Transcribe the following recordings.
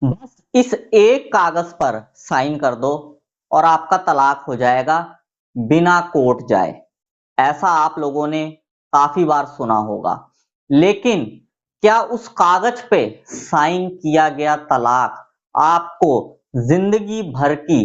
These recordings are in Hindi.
बस इस एक कागज पर साइन कर दो और आपका तलाक हो जाएगा बिना कोर्ट जाए। ऐसा आप लोगों ने काफी बार सुना होगा, लेकिन क्या उस कागज पे साइन किया गया तलाक आपको जिंदगी भर की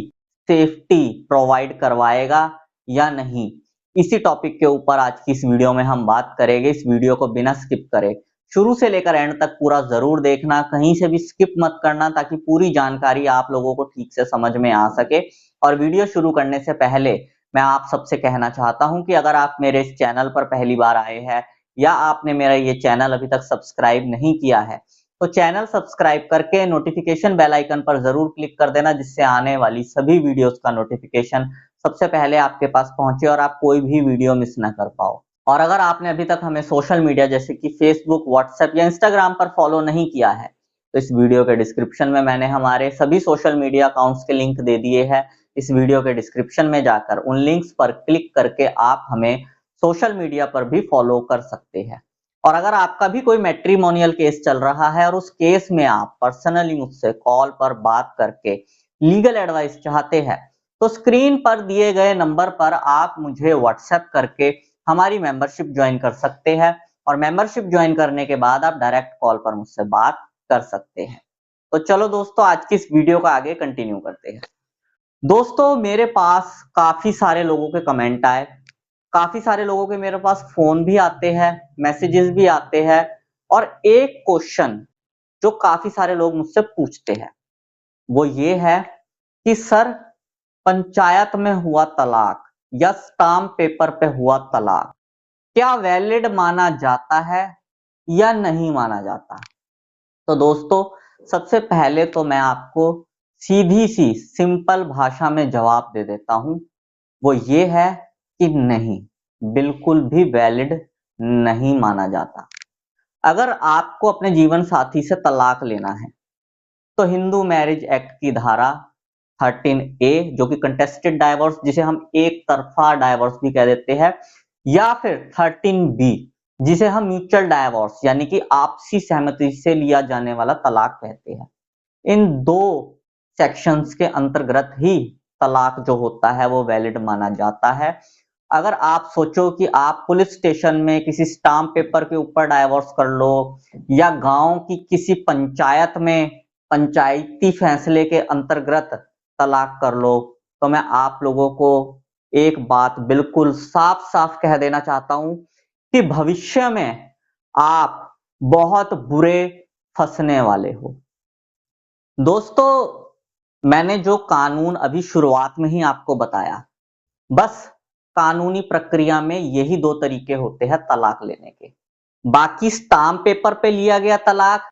सेफ्टी प्रोवाइड करवाएगा या नहीं? इसी टॉपिक के ऊपर आज की इस वीडियो में हम बात करेंगे। इस वीडियो को बिना स्किप करे शुरू से लेकर एंड तक पूरा जरूर देखना, कहीं से भी स्किप मत करना, ताकि पूरी जानकारी आप लोगों को ठीक से समझ में आ सके। और वीडियो शुरू करने से पहले मैं आप सबसे कहना चाहता हूं कि अगर आप मेरे इस चैनल पर पहली बार आए हैं या आपने मेरा ये चैनल अभी तक सब्सक्राइब नहीं किया है, तो चैनल सब्सक्राइब करके नोटिफिकेशन बेल आइकन पर जरूर क्लिक कर देना, जिससे आने वाली सभी वीडियोस का नोटिफिकेशन सबसे पहले आपके पास पहुंचे और आप कोई भी वीडियो मिस ना कर पाओ। और अगर आपने अभी तक हमें सोशल मीडिया जैसे कि फेसबुक, व्हाट्सएप या इंस्टाग्राम पर फॉलो नहीं किया है, तो इस वीडियो के डिस्क्रिप्शन में मैंने हमारे सभी सोशल मीडिया अकाउंट्स के लिंक दे दिए हैं। इस वीडियो के डिस्क्रिप्शन में जाकर उन लिंक्स पर क्लिक करके आप हमें सोशल मीडिया पर भी फॉलो कर सकते हैं। और अगर आपका भी कोई मैट्रिमोनियल केस चल रहा है और उस केस में आप पर्सनली मुझसे कॉल पर बात करके लीगल एडवाइस चाहते हैं, तो स्क्रीन पर दिए गए नंबर पर आप मुझे व्हाट्सएप करके हमारी मेंबरशिप ज्वाइन कर सकते हैं। और मेंबरशिप ज्वाइन करने के बाद आप डायरेक्ट कॉल पर मुझसे बात कर सकते हैं। तो चलो दोस्तों, आज की इस वीडियो को आगे कंटिन्यू करते हैं। दोस्तों, मेरे पास काफी सारे लोगों के कमेंट आए, काफी सारे लोगों के मेरे पास फोन भी आते हैं, मैसेजेस भी आते हैं। और एक क्वेश्चन जो काफी सारे लोग मुझसे पूछते हैं वो ये है कि सर, पंचायत में हुआ तलाक या स्टाम्प पेपर पे हुआ तलाक क्या वैलिड माना जाता है या नहीं माना जाता? तो दोस्तों, सबसे पहले तो मैं आपको सीधी सी सिंपल भाषा में जवाब दे देता हूं। वो ये है कि नहीं, बिल्कुल भी वैलिड नहीं माना जाता। अगर आपको अपने जीवन साथी से तलाक लेना है, तो हिंदू मैरिज एक्ट की धारा 13A, जो कि कंटेस्टेड डाइवोर्स, जिसे हम एक तरफा डाइवोर्स भी कह देते हैं, या फिर 13B, जिसे हम म्यूचुअल डाइवोर्स यानी कि आपसी सहमति से लिया जाने वाला तलाक कहते हैं, इन दो सेक्शंस के अंतर्गत ही तलाक जो होता है वो वैलिड माना जाता है। अगर आप सोचो कि आप पुलिस स्टेशन में किसी स्टाम्प पेपर के ऊपर डाइवोर्स कर लो या गांव की किसी पंचायत में पंचायती फैसले के अंतर्गत तलाक कर लो, तो मैं आप लोगों को एक बात बिल्कुल साफ साफ कह देना चाहता हूं कि भविष्य में आप बहुत बुरे फंसने वाले हो। दोस्तों, मैंने जो कानून अभी शुरुआत में ही आपको बताया, बस कानूनी प्रक्रिया में यही दो तरीके होते हैं तलाक लेने के। बाकी स्टाम्प पेपर पे लिया गया तलाक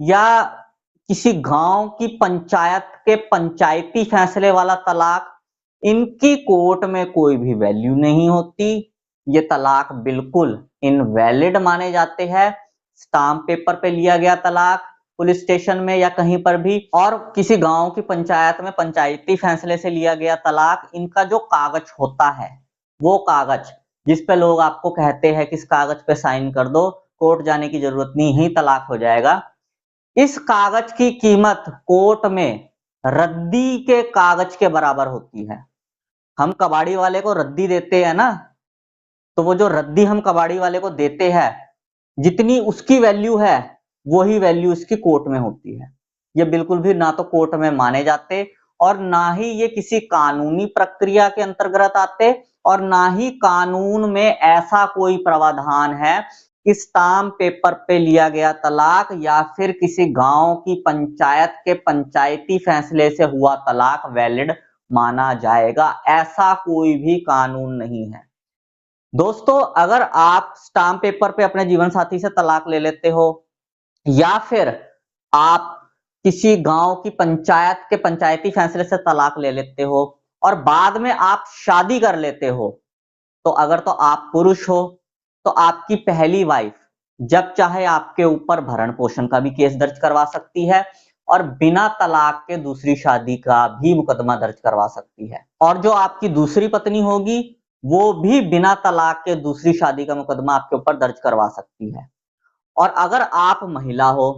या किसी गांव की पंचायत के पंचायती फैसले वाला तलाक, इनकी कोर्ट में कोई भी वैल्यू नहीं होती। ये तलाक बिल्कुल इनवैलिड माने जाते हैं। स्टाम्प पेपर पे लिया गया तलाक, पुलिस स्टेशन में या कहीं पर भी, और किसी गांव की पंचायत में पंचायती फैसले से लिया गया तलाक, इनका जो कागज होता है, वो कागज जिस पे लोग आपको कहते हैं कि इस कागज पे साइन कर दो, कोर्ट जाने की जरूरत नहीं, यही तलाक हो जाएगा, इस कागज की कीमत कोर्ट में रद्दी के कागज के बराबर होती है। हम कबाड़ी वाले को रद्दी देते हैं ना, तो वो जो रद्दी हम कबाड़ी वाले को देते हैं, जितनी उसकी वैल्यू है वही वैल्यू इसकी कोर्ट में होती है। ये बिल्कुल भी ना तो कोर्ट में माने जाते और ना ही ये किसी कानूनी प्रक्रिया के अंतर्गत आते, और ना ही कानून में ऐसा कोई प्रावधान है कि स्टाम्प पेपर पे लिया गया तलाक या फिर किसी गांव की पंचायत के पंचायती फैसले से हुआ तलाक वैलिड माना जाएगा। ऐसा कोई भी कानून नहीं है। दोस्तों, अगर आप स्टाम्प पेपर पे अपने जीवन साथी से तलाक ले लेते हो या फिर आप किसी गांव की पंचायत के पंचायती फैसले से तलाक ले लेते हो और बाद में आप शादी कर लेते हो, तो अगर तो आप पुरुष हो तो आपकी पहली वाइफ जब चाहे आपके ऊपर भरण पोषण का भी केस दर्ज करवा सकती है और बिना तलाक के दूसरी शादी का भी मुकदमा दर्ज करवा सकती है। और जो आपकी दूसरी पत्नी होगी वो भी बिना तलाक के दूसरी शादी का मुकदमा आपके ऊपर दर्ज करवा सकती है। और अगर आप महिला हो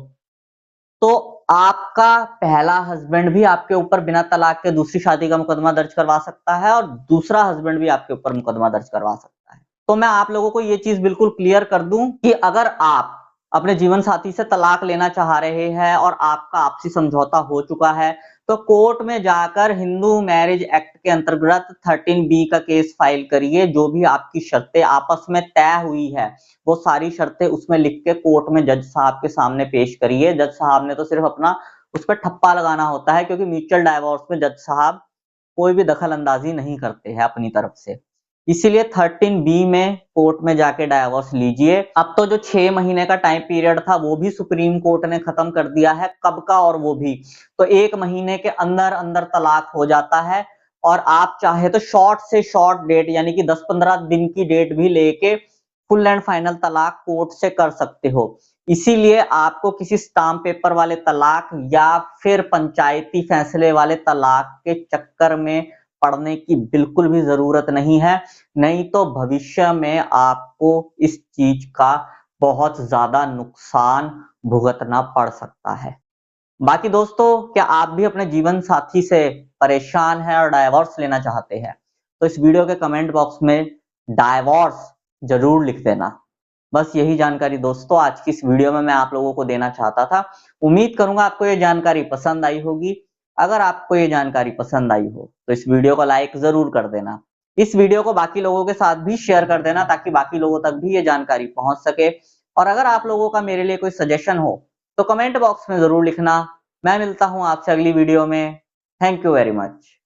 तो आपका पहला हस्बैंड भी आपके ऊपर बिना तलाक के दूसरी शादी का मुकदमा दर्ज करवा सकता है और दूसरा हस्बैंड भी आपके ऊपर मुकदमा दर्ज करवा सकता है। तो मैं आप लोगों को ये चीज बिल्कुल क्लियर कर दूं कि अगर आप अपने जीवन साथी से तलाक लेना चाह रहे हैं और आपका आपसी समझौता हो चुका है, तो कोर्ट में जाकर हिंदू मैरिज एक्ट के अंतर्गत 13B का केस फाइल करिए। जो भी आपकी शर्तें आपस में तय हुई है, वो सारी शर्तें उसमें लिख के कोर्ट में जज साहब के सामने पेश करिए। जज साहब ने तो सिर्फ अपना उस पर ठप्पा लगाना होता है, क्योंकि म्यूचुअल डाइवोर्स में जज साहब कोई भी दखल अंदाजी नहीं करते हैं अपनी तरफ से। इसीलिए 13B में कोर्ट में जाके डाइवोर्स लीजिए। अब तो जो 6 महीने का टाइम पीरियड था वो भी सुप्रीम कोर्ट ने खत्म कर दिया है, कब का, और वो भी तो 1 महीने के अंदर अंदर तलाक हो जाता है। और आप चाहे तो शॉर्ट से शॉर्ट डेट यानी कि 10-15 दिन की डेट भी लेके फुल एंड फाइनल तलाक कोर्ट से कर सकते हो। इसीलिए आपको किसी स्टाम्प पेपर वाले तलाक या फिर पंचायती फैसले वाले तलाक के चक्कर में पड़ने की बिल्कुल भी जरूरत नहीं है। नहीं तो भविष्य में आपको इस चीज का बहुत ज्यादा नुकसान भुगतना पड़ सकता है। बाकी दोस्तों, क्या आप भी अपने जीवन साथी से परेशान हैं और डाइवोर्स लेना चाहते हैं, तो इस वीडियो के कमेंट बॉक्स में डाइवोर्स जरूर लिख देना। बस यही जानकारी दोस्तों आज की इस वीडियो में मैं आप लोगों को देना चाहता था। उम्मीद करूंगा आपको ये जानकारी पसंद आई होगी। अगर आपको ये जानकारी पसंद आई हो तो इस वीडियो को लाइक जरूर कर देना। इस वीडियो को बाकी लोगों के साथ भी शेयर कर देना, ताकि बाकी लोगों तक भी ये जानकारी पहुंच सके। और अगर आप लोगों का मेरे लिए कोई सजेशन हो तो कमेंट बॉक्स में जरूर लिखना। मैं मिलता हूं आपसे अगली वीडियो में। Thank you very much.